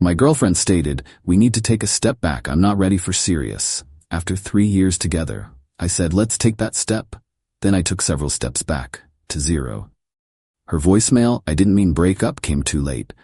My girlfriend stated, "We need to take a step back. I'm not ready for serious." After 3 years together, I said, "Let's take that step." Then I took several steps back, to 0. Her voicemail, "I didn't mean break up," came too late.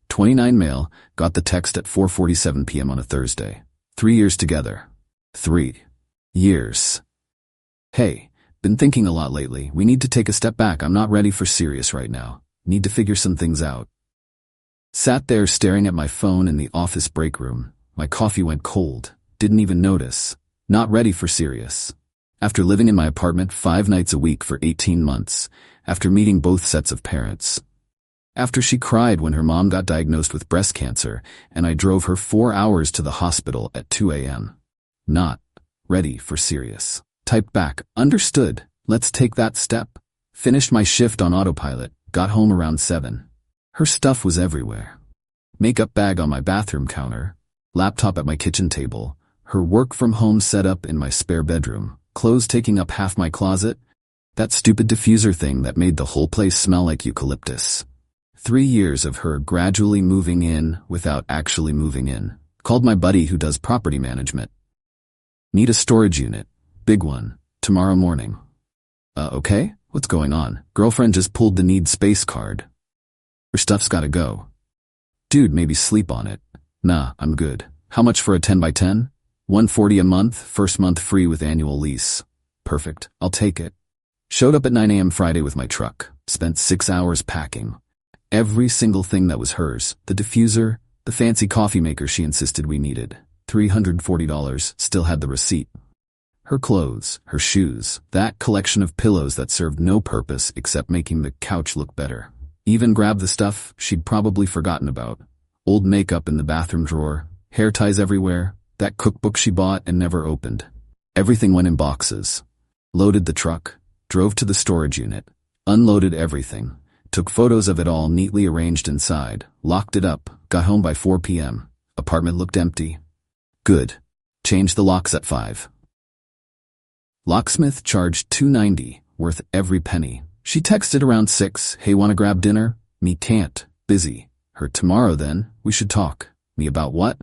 29 male, got the text at 4:47 p.m. on a Thursday. 3 years together. 3 years. "Hey, been thinking a lot lately. We need to take a step back. I'm not ready for serious right now. Need to figure some things out." Sat there staring at my phone in the office break room. My coffee went cold. Didn't even notice. Not ready for serious. After living in my apartment 5 nights a week for 18 months. After meeting both sets of parents. After she cried when her mom got diagnosed with breast cancer, and I drove her 4 hours to the hospital at 2 a.m. Not ready for serious. Typed back, "Understood. Let's take that step." Finished my shift on autopilot. Got home around 7. Her stuff was everywhere. Makeup bag on my bathroom counter. Laptop at my kitchen table. Her work from home setup in my spare bedroom. Clothes taking up half my closet. That stupid diffuser thing that made the whole place smell like eucalyptus. 3 years of her gradually moving in without actually moving in. Called my buddy who does property management. "Need a storage unit. Big one. Tomorrow morning." Okay? What's going on? Girlfriend just pulled the need space card. Her stuff's gotta go. Dude, maybe sleep on it. Nah, I'm good. How much for a 10 by 10? $140 a month, first month free with annual lease. Perfect, I'll take it. Showed up at 9 a.m. Friday with my truck. Spent 6 hours packing. Every single thing that was hers. The diffuser, the fancy coffee maker she insisted we needed. $340, still had the receipt. Her clothes, her shoes, that collection of pillows that served no purpose except making the couch look better. Even grabbed the stuff she'd probably forgotten about. Old makeup in the bathroom drawer, hair ties everywhere, that cookbook she bought and never opened. Everything went in boxes. Loaded the truck, drove to the storage unit, unloaded everything, took photos of it all neatly arranged inside, locked it up, got home by 4 p.m. Apartment looked empty. Good. Changed the locks at 5. Locksmith charged $290, worth every penny. She texted around 6, "Hey, wanna grab dinner?" Me, "Can't. Busy." Her, "Tomorrow then, we should talk." Me, "About what?"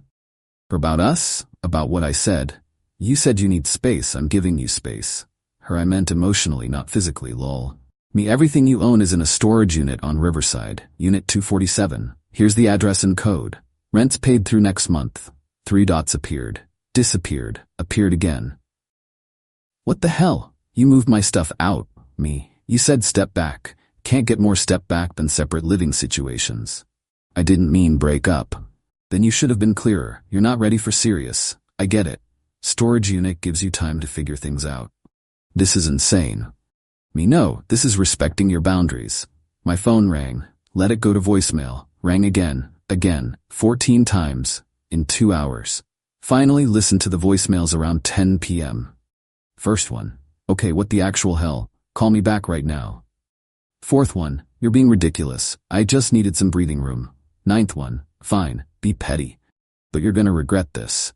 Her, "About us." About what I said. "You said you need space, I'm giving you space." Her, "I meant emotionally, not physically, lol." Me, "Everything you own is in a storage unit on Riverside, Unit 247. Here's the address and code. Rent's paid through next month." 3 dots appeared. Disappeared. Appeared again. "What the hell? You moved my stuff out." Me, "You said step back. Can't get more step back than separate living situations." "I didn't mean break up." "Then you should have been clearer. You're not ready for serious. I get it. Storage unit gives you time to figure things out." "This is insane." Me, "No, this is respecting your boundaries." My phone rang. Let it go to voicemail. Rang again, 14 times, in 2 hours. Finally listened to the voicemails around 10 p.m. First one, "Okay, what the actual hell? Call me back right now." Fourth one, "You're being ridiculous. I just needed some breathing room." Ninth one, "Fine, be petty. But you're gonna regret this."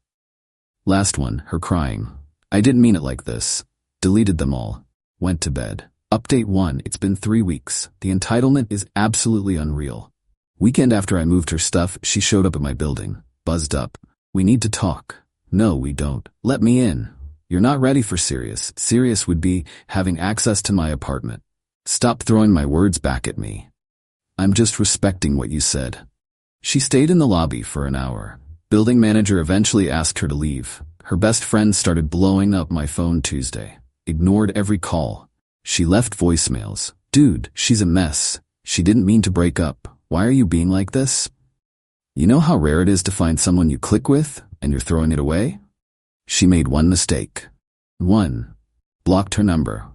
Last one, her crying. "I didn't mean it like this." Deleted them all. Went to bed. Update 1, it's been 3 weeks. The entitlement is absolutely unreal. Weekend after I moved her stuff, she showed up at my building. Buzzed up. "We need to talk." "No, we don't. Let me in." "You're not ready for serious. Serious would be having access to my apartment." Stop throwing my words back at me. "I'm just respecting what you said." She stayed in the lobby for an hour. Building manager eventually asked her to leave. Her best friend started blowing up my phone Tuesday. Ignored every call. She left voicemails. "Dude, she's a mess. She didn't mean to break up. Why are you being like this? You know how rare it is to find someone you click with, and you're throwing it away?" She made one mistake. 1. Blocked her number.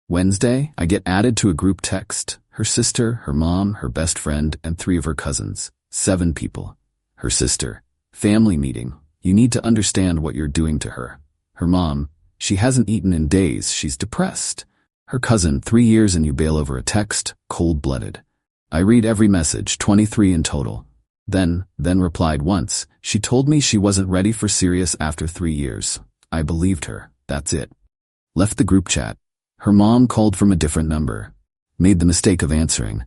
Wednesday, I get added to a group text. Her sister, her mom, her best friend, and 3 of her cousins. 7 people. Her sister. "Family meeting. You need to understand what you're doing to her." Her mom. "She hasn't eaten in days. She's depressed." Her cousin. 3 years and you bail over a text. Cold-blooded. I read every message, 23 in total. Then replied once. She told me she wasn't ready for serious after 3 years. I believed her. That's it. Left the group chat. Her mom called from a different number. Made the mistake of answering.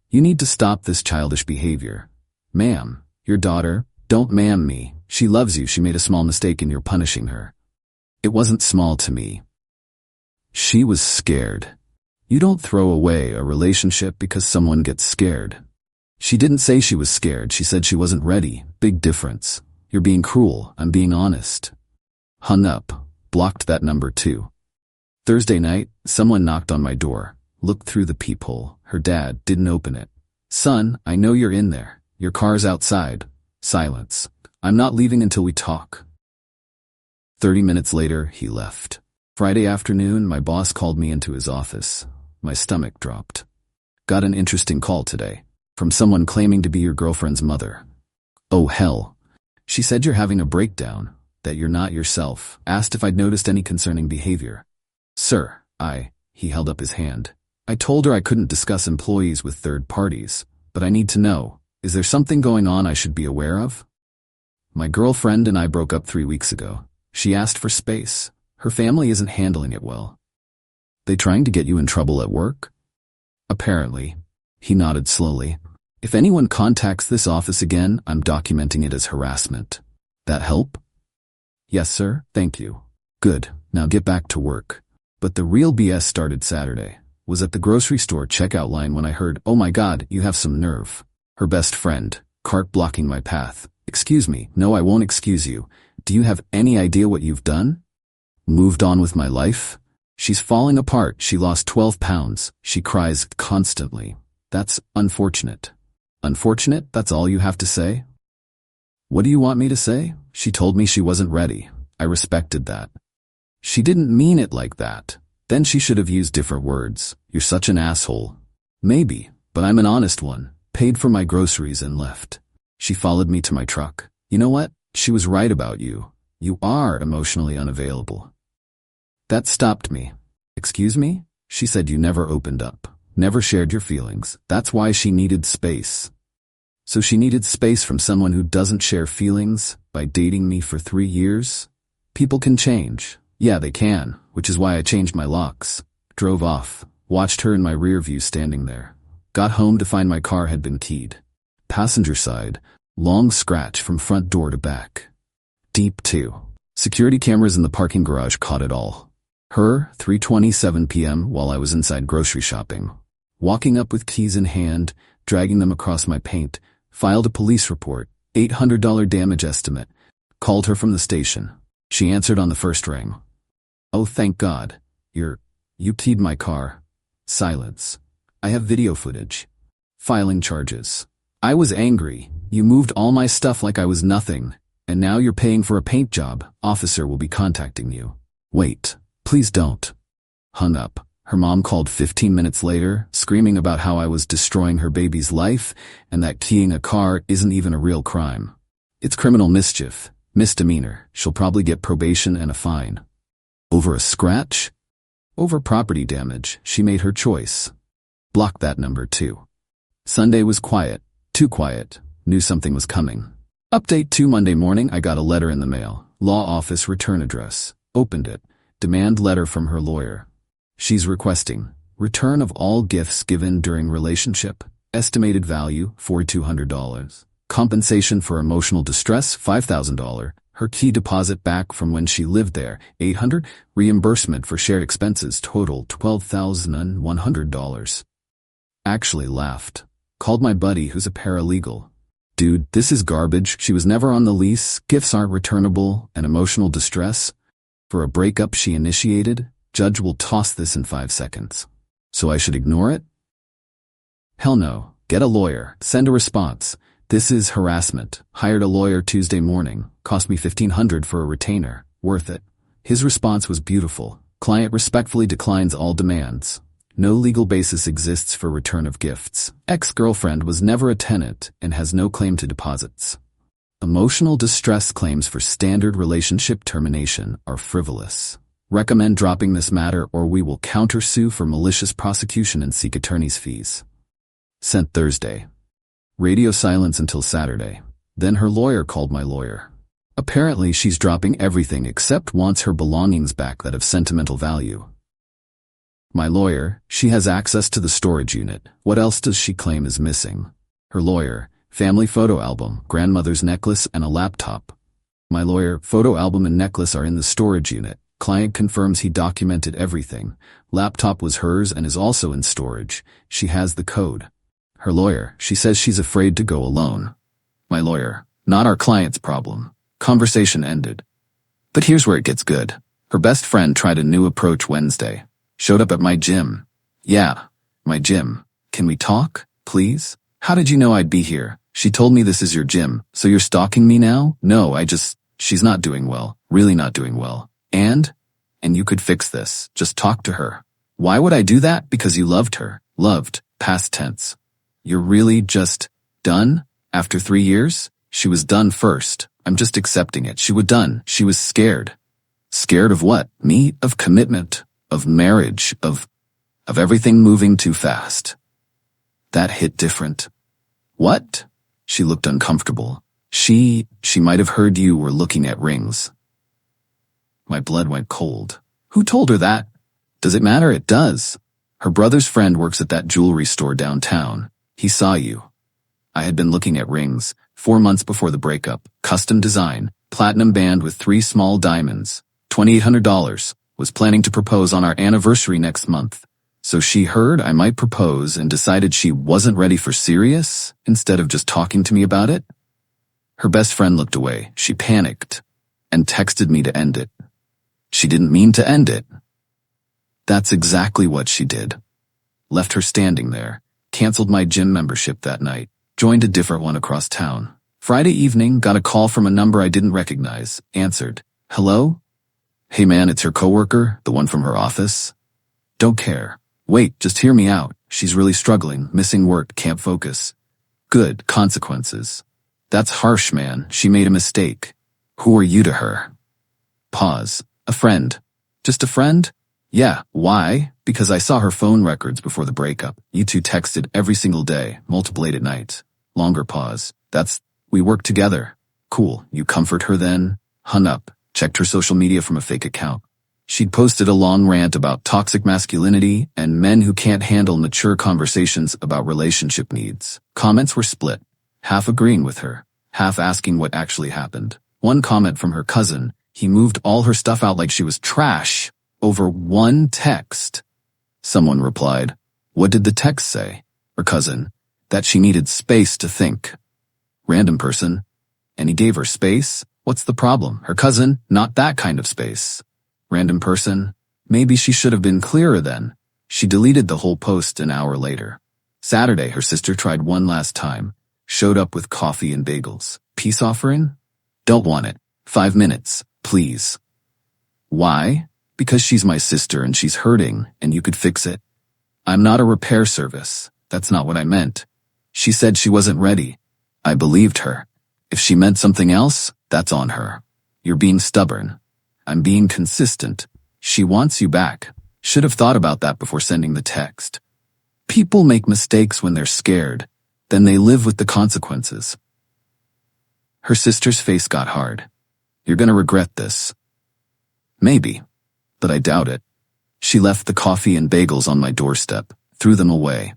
"You need to stop this childish behavior." "Ma'am, your daughter, Don't ma'am me. She loves you. She made a small mistake and you're punishing her. It wasn't small to me. She was scared. You don't throw away a relationship because someone gets scared. She didn't say she was scared. She said she wasn't ready. Big difference. You're being cruel. I'm being honest. Hung up. Blocked that number too. Thursday night, someone knocked on my door. Looked through the peephole. Her dad didn't open it. Son, I know you're in there. Your car's outside. Silence. I'm not leaving until we talk. 30 minutes later, he left. Friday afternoon, my boss called me into his office. My stomach dropped. Got an interesting call today. From someone claiming to be your girlfriend's mother. Oh hell. She said you're having a breakdown, that you're not yourself. Asked if I'd noticed any concerning behavior. Sir, he held up his hand. I told her I couldn't discuss employees with third parties, but I need to know, is there something going on I should be aware of? My girlfriend and I broke up 3 weeks ago. She asked for space. Her family isn't handling it well. They trying to get you in trouble at work? Apparently. He nodded slowly. If anyone contacts this office again, I'm documenting it as harassment. That help? Yes, sir. Thank you. Good. Now get back to work. But the real BS started Saturday. Was at the grocery store checkout line when I heard, oh my God, you have some nerve. Her best friend, cart blocking my path. Excuse me. No, I won't excuse you. Do you have any idea what you've done? Moved on with my life? She's falling apart. She lost 12 pounds. She cries constantly. That's unfortunate. Unfortunate? That's all you have to say? What do you want me to say? She told me she wasn't ready. I respected that. She didn't mean it like that. Then she should have used different words. You're such an asshole. Maybe, but I'm an honest one. Paid for my groceries and left. She followed me to my truck. You know what? She was right about you. You are emotionally unavailable. That stopped me. Excuse me? She said you never opened up. Never shared your feelings. That's why she needed space. So she needed space from someone who doesn't share feelings by dating me for 3 years? People can change. Yeah, they can, which is why I changed my locks. Drove off. Watched her in my rear view standing there. Got home to find my car had been keyed. Passenger side, long scratch from front door to back. Deep too. Security cameras in the parking garage caught it all. Her, 3:27 p.m. while I was inside grocery shopping. Walking up with keys in hand, dragging them across my paint, filed a police report, $800 damage estimate. Called her from the station. She answered on the first ring. Oh, thank God. You keyed my car. Silence. I have video footage. Filing charges. I was angry. You moved all my stuff like I was nothing. And now you're paying for a paint job. Officer will be contacting you. Wait. Please don't. Hung up. Her mom called 15 minutes later, screaming about how I was destroying her baby's life and that keying a car isn't even a real crime. It's criminal mischief. Misdemeanor. She'll probably get probation and a fine. Over a scratch? Over property damage. She made her choice. Blocked that number too. Sunday was quiet. Too quiet. Knew something was coming. Update 2 Monday morning I got a letter in the mail. Law office return address. Opened it. Demand letter from her lawyer. She's requesting return of all gifts given during relationship. Estimated value $4,200. Compensation for emotional distress $5,000. Her key deposit back from when she lived there $800. Reimbursement for shared expenses total $12,100. Actually laughed. Called my buddy who's a paralegal. Dude, this is garbage. She was never on the lease. Gifts aren't returnable. And emotional distress? For a breakup she initiated? Judge will toss this in 5 seconds. So I should ignore it? Hell no. Get a lawyer. Send a response. This is harassment. Hired a lawyer Tuesday morning. Cost me $1,500 for a retainer. Worth it. His response was beautiful. Client respectfully declines all demands. No legal basis exists for return of gifts. Ex-girlfriend was never a tenant and has no claim to deposits. Emotional distress claims for standard relationship termination are frivolous. Recommend dropping this matter or we will countersue for malicious prosecution and seek attorney's fees. Sent Thursday. Radio silence until Saturday. Then her lawyer called my lawyer. Apparently she's dropping everything except wants her belongings back that have sentimental value. My lawyer, she has access to the storage unit. What else does she claim is missing? Her lawyer, Family photo album, grandmother's necklace, and a laptop. My lawyer, photo album and necklace are in the storage unit. Client confirms he documented everything. Laptop was hers and is also in storage. She has the code. Her lawyer, she says she's afraid to go alone. My lawyer, not our client's problem. Conversation ended. But here's where it gets good. Her best friend tried a new approach Wednesday. Showed up at my gym. Yeah, my gym. Can we talk, please? How did you know I'd be here? She told me this is your gym, so you're stalking me now? No, she's not doing well. Really not doing well. And you could fix this. Just talk to her. Why would I do that? Because you loved her. Loved, past tense. You're really just done? After 3 years? She was done first. I'm just accepting it. She was done. She was scared. Scared of what? Me? Of commitment. Of marriage. Of everything moving too fast. That hit different. What? She looked uncomfortable. She might have heard you were looking at rings. My blood went cold. Who told her that? Does it matter? It does. Her brother's friend works at that jewelry store downtown. He saw you. I had been looking at rings. 4 months before the breakup. Custom design. Platinum band with 3 small diamonds. $2,800. Was planning to propose on our anniversary next month. So she heard I might propose and decided she wasn't ready for serious instead of just talking to me about it? Her best friend looked away. She panicked and texted me to end it. She didn't mean to end it. That's exactly what she did. Left her standing there. Canceled my gym membership that night. Joined a different one across town. Friday evening, got a call from a number I didn't recognize. Answered. Hello? Hey man, it's her coworker, the one from her office. Don't care. Wait, just hear me out. She's really struggling, missing work, can't focus. Good, consequences. That's harsh, man. She made a mistake. Who are you to her? Pause. A friend. Just a friend? Yeah, why? Because I saw her phone records before the breakup. You two texted every single day, multiple late at night. Longer pause. We work together. Cool, you comfort her then? Hung up. Checked her social media from a fake account. She'd posted a long rant about toxic masculinity and men who can't handle mature conversations about relationship needs. Comments were split, half agreeing with her, half asking what actually happened. One comment from her cousin, he moved all her stuff out like she was trash over one text. Someone replied, what did the text say? Her cousin, that she needed space to think. Random person, and he gave her space? What's the problem? Her cousin, not that kind of space. Random person, maybe she should have been clearer then. She deleted the whole post an hour later. Saturday, her sister tried one last time. Showed up with coffee and bagels. Peace offering? Don't want it. 5 minutes, please. Why? Because she's my sister and she's hurting and you could fix it. I'm not a repair service. That's not what I meant. She said she wasn't ready. I believed her. If she meant something else, that's on her. You're being stubborn. I'm being consistent. She wants you back. Should have thought about that before sending the text. People make mistakes when they're scared. Then they live with the consequences. Her sister's face got hard. You're gonna regret this. Maybe, but I doubt it. She left the coffee and bagels on my doorstep, threw them away.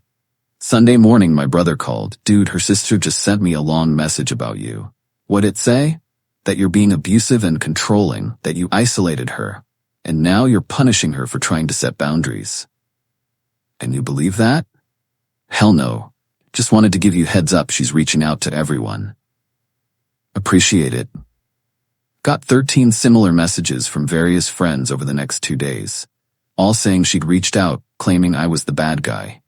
Sunday morning, my brother called. Dude, her sister just sent me a long message about you. What'd it say? That you're being abusive and controlling, that you isolated her, and now you're punishing her for trying to set boundaries. And you believe that? Hell no. Just wanted to give you heads up she's reaching out to everyone. Appreciate it. Got 13 similar messages from various friends over the next 2 days, all saying she'd reached out, claiming I was the bad guy.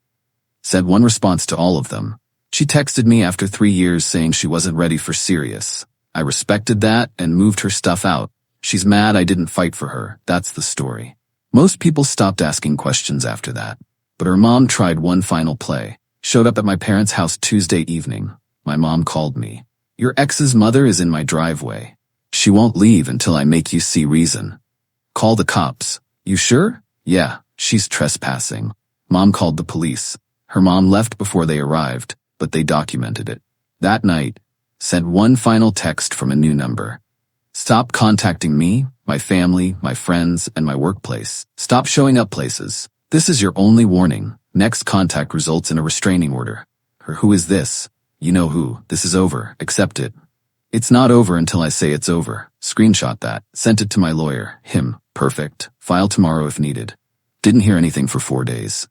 Said one response to all of them. She texted me after 3 years saying she wasn't ready for serious. I respected that and moved her stuff out. She's mad I didn't fight for her. That's the story. Most people stopped asking questions after that. But her mom tried one final play. Showed up at my parents' house Tuesday evening. My mom called me. Your ex's mother is in my driveway. She won't leave until I make you see reason. Call the cops. You sure? Yeah, she's trespassing. Mom called the police. Her mom left before they arrived, but they documented it. That night, sent one final text from a new number. Stop contacting me, my family, my friends, and my workplace. Stop showing up places. This is your only warning. Next contact results in a restraining order. Or who is this? You know who, this is over, accept it. It's not over until I say it's over. Screenshot that, sent it to my lawyer, him, perfect, file tomorrow if needed. Didn't hear anything for 4 days.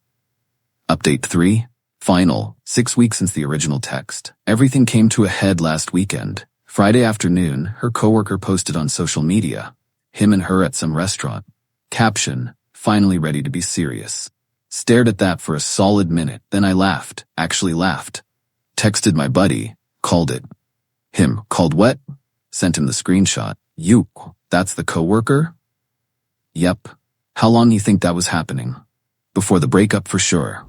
Update 3. Final, 6 weeks since the original text. Everything came to a head last weekend. Friday afternoon, her coworker posted on social media. Him and her at some restaurant. Caption, finally ready to be serious. Stared at that for a solid minute, then I laughed, actually laughed. Texted my buddy, called it. Him, called what? Sent him the screenshot. You, that's the coworker? Yep. How long you think that was happening? Before the breakup for sure.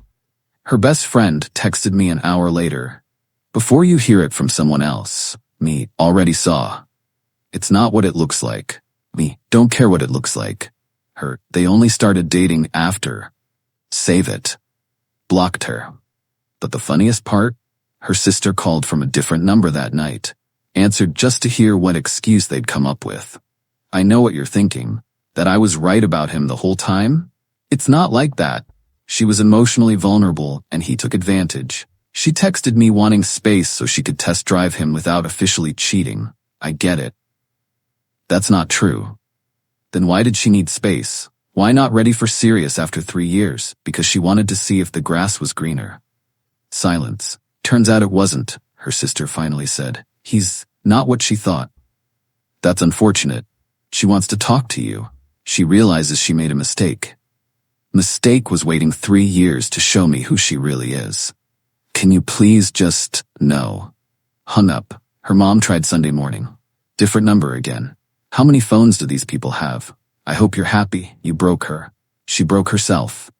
Her best friend texted me an hour later. Before you hear it from someone else, me, already saw. It's not what it looks like. Me, don't care what it looks like. Her, they only started dating after. Save it. Blocked her. But the funniest part? Her sister called from a different number that night. Answered just to hear what excuse they'd come up with. I know what you're thinking. That I was right about him the whole time? It's not like that. She was emotionally vulnerable and he took advantage. She texted me wanting space so she could test drive him without officially cheating. I get it. That's not true. Then why did she need space? Why not ready for serious after 3 years? Because she wanted to see if the grass was greener. Silence. Turns out it wasn't, her sister finally said. He's not what she thought. That's unfortunate. She wants to talk to you. She realizes she made a mistake. Mistake was waiting 3 years to show me who she really is. Can you please just, no. Hung up. Her mom tried Sunday morning. Different number again. How many phones do these people have? I hope you're happy. You broke her. She broke herself.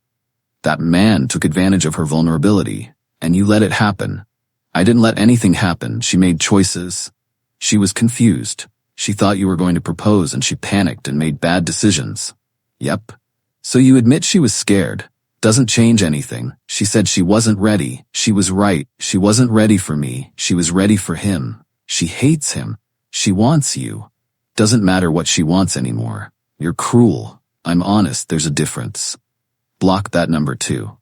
That man took advantage of her vulnerability, and you let it happen. I didn't let anything happen. She made choices. She was confused. She thought you were going to propose and she panicked and made bad decisions. Yep. So you admit she was scared. Doesn't change anything. She said she wasn't ready. She was right. She wasn't ready for me. She was ready for him. She hates him. She wants you. Doesn't matter what she wants anymore. You're cruel. I'm honest, there's a difference. Blocked that number too.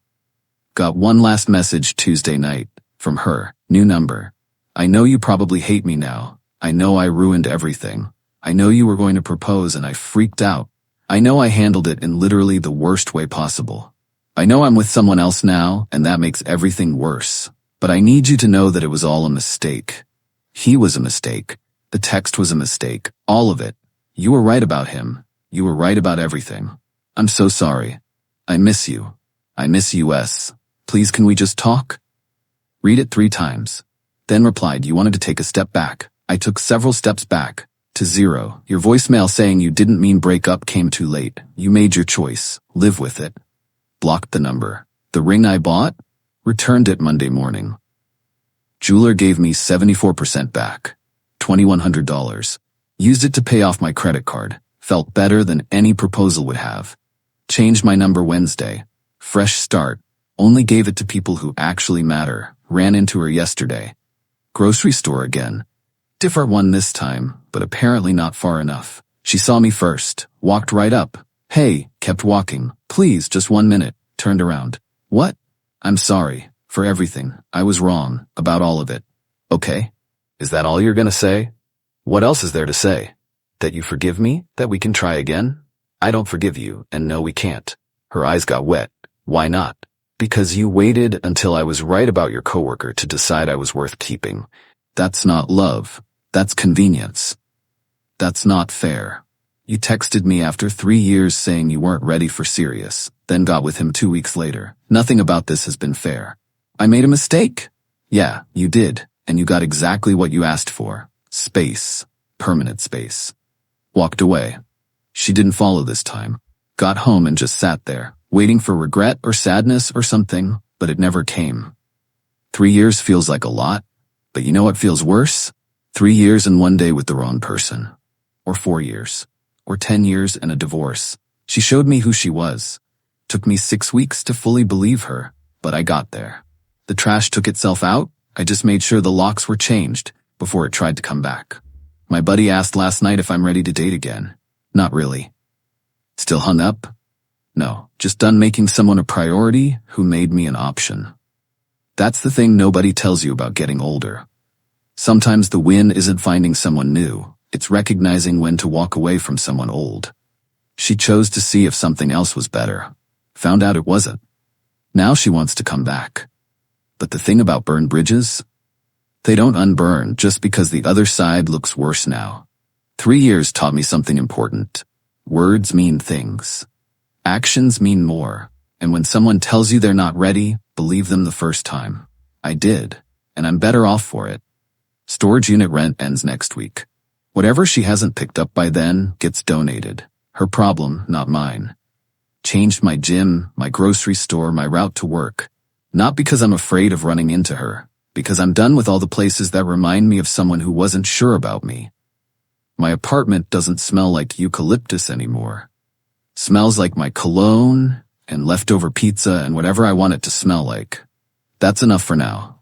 Got one last message Tuesday night. From her. New number. I know you probably hate me now. I know I ruined everything. I know you were going to propose and I freaked out. I know I handled it in literally the worst way possible. I know I'm with someone else now, and that makes everything worse. But I need you to know that it was all a mistake. He was a mistake. The text was a mistake. All of it. You were right about him. You were right about everything. I'm so sorry. I miss you. I miss US. Please can we just talk? Read it 3 times. Then replied you wanted to take a step back. I took several steps back. To 0. Your voicemail saying you didn't mean break up came too late. You made your choice. Live with it. Blocked the number. The ring I bought? Returned it Monday morning. Jeweler gave me 74% back. $2,100. Used it to pay off my credit card. Felt better than any proposal would have. Changed my number Wednesday. Fresh start. Only gave it to people who actually matter. Ran into her yesterday. Grocery store again. Different one this time, but apparently not far enough. She saw me first. Walked right up. Hey, kept walking. Please, just 1 minute. Turned around. What? I'm sorry. For everything. I was wrong. About all of it. Okay. Is that all you're gonna say? What else is there to say? That you forgive me? That we can try again? I don't forgive you, and no we can't. Her eyes got wet. Why not? Because you waited until I was right about your coworker to decide I was worth keeping. That's not love. That's convenience. That's not fair. You texted me after 3 years saying you weren't ready for serious, then got with him 2 weeks later. Nothing about this has been fair. I made a mistake. Yeah, you did, and you got exactly what you asked for. Space. Permanent space. Walked away. She didn't follow this time. Got home and just sat there, waiting for regret or sadness or something, but it never came. 3 years feels like a lot, but you know what feels worse? 3 years and 1 day with the wrong person. Or 4 years. Or 10 years and a divorce. She showed me who she was. Took me 6 weeks to fully believe her, but I got there. The trash took itself out. I just made sure the locks were changed before it tried to come back. My buddy asked last night if I'm ready to date again. Not really. Still hung up? No, just done making someone a priority who made me an option. That's the thing nobody tells you about getting older. Sometimes the win isn't finding someone new, it's recognizing when to walk away from someone old. She chose to see if something else was better. Found out it wasn't. Now she wants to come back. But the thing about burned bridges? They don't unburn just because the other side looks worse now. 3 years taught me something important. Words mean things. Actions mean more. And when someone tells you they're not ready, believe them the first time. I did, and I'm better off for it. Storage unit rent ends next week. Whatever she hasn't picked up by then gets donated. Her problem, not mine. Changed my gym, my grocery store, my route to work. Not because I'm afraid of running into her, because I'm done with all the places that remind me of someone who wasn't sure about me. My apartment doesn't smell like eucalyptus anymore. Smells like my cologne and leftover pizza and whatever I want it to smell like. That's enough for now.